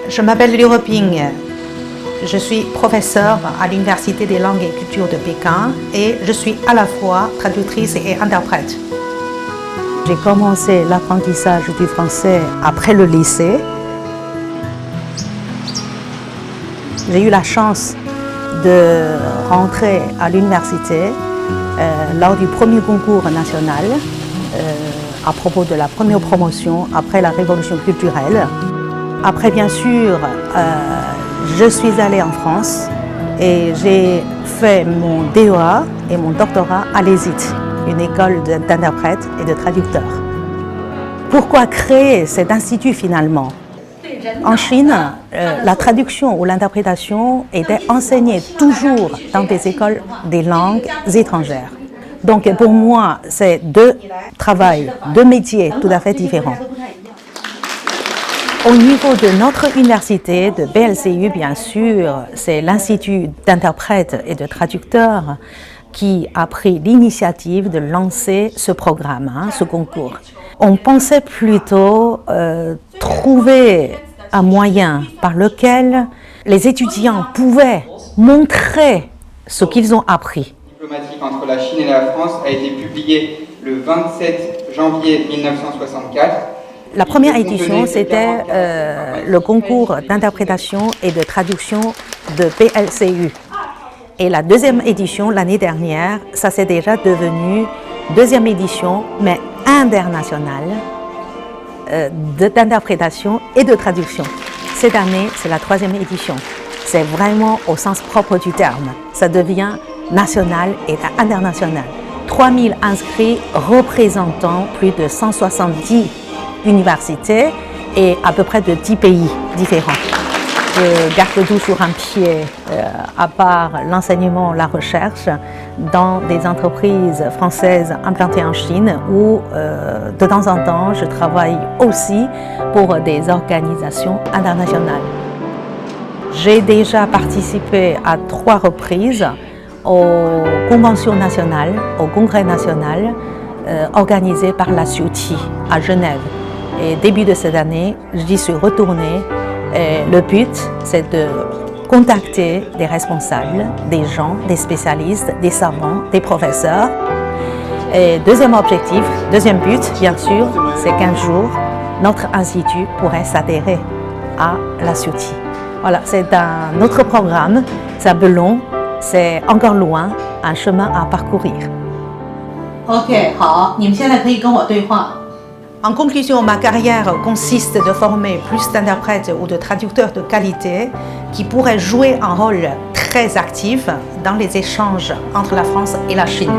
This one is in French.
Je m'appelle Liu Heping. Je suis professeure à l'Université des langues et cultures de Pékin et je suis à la fois traductrice et interprète. J'ai commencé l'apprentissage du français après le lycée. J'ai eu la chance de rentrer à l'université lors du premier concours national à propos de la première promotion après la révolution culturelle. Après, bien sûr, je suis allée en France et j'ai fait mon DEA et mon doctorat à l'ESIT, une école d'interprètes et de traducteurs. Pourquoi créer cet institut finalement? En Chine, la traduction ou l'interprétation était enseignée toujours dans des écoles des langues étrangères. Donc pour moi, c'est deux travails, deux métiers tout à fait différents. Au niveau de notre université, de BLCU, bien sûr, c'est l'Institut d'interprètes et de traducteurs qui a pris l'initiative de lancer ce programme, ce concours. On pensait plutôt trouver un moyen par lequel les étudiants pouvaient montrer ce qu'ils ont appris. Diplomatique entre la Chine et la France a été publié le 27 janvier 1964. La première édition, c'était le concours d'interprétation et de traduction de BLCU. Et la deuxième édition, l'année dernière, ça s'est déjà devenu deuxième édition, mais internationale, d'interprétation et de traduction. Cette année, c'est la troisième édition. C'est vraiment au sens propre du terme. Ça devient national et international. 3000 inscrits représentant plus de 170 universités et à peu près de 10 pays différents. Je garde toujours un pied, à part l'enseignement, la recherche, dans des entreprises françaises implantées en Chine où de temps en temps je travaille aussi pour des organisations internationales. J'ai déjà participé à 3 reprises aux conventions nationales, au congrès national organisé par la CUTI à Genève. Et début de cette année, j'y suis retournée. Et le but, c'est de contacter des responsables, des gens, des spécialistes, des savants, des professeurs. Et deuxième objectif, deuxième but, bien sûr, c'est qu'un jour, notre institut pourrait s'adhérer à la CUTI. Voilà, c'est un autre programme, c'est un peu long, c'est encore loin, un chemin à parcourir. OK, 好，你们现在可以跟我对话。 En conclusion, ma carrière consiste de former plus d'interprètes ou de traducteurs de qualité qui pourraient jouer un rôle très actif dans les échanges entre la France et la Chine.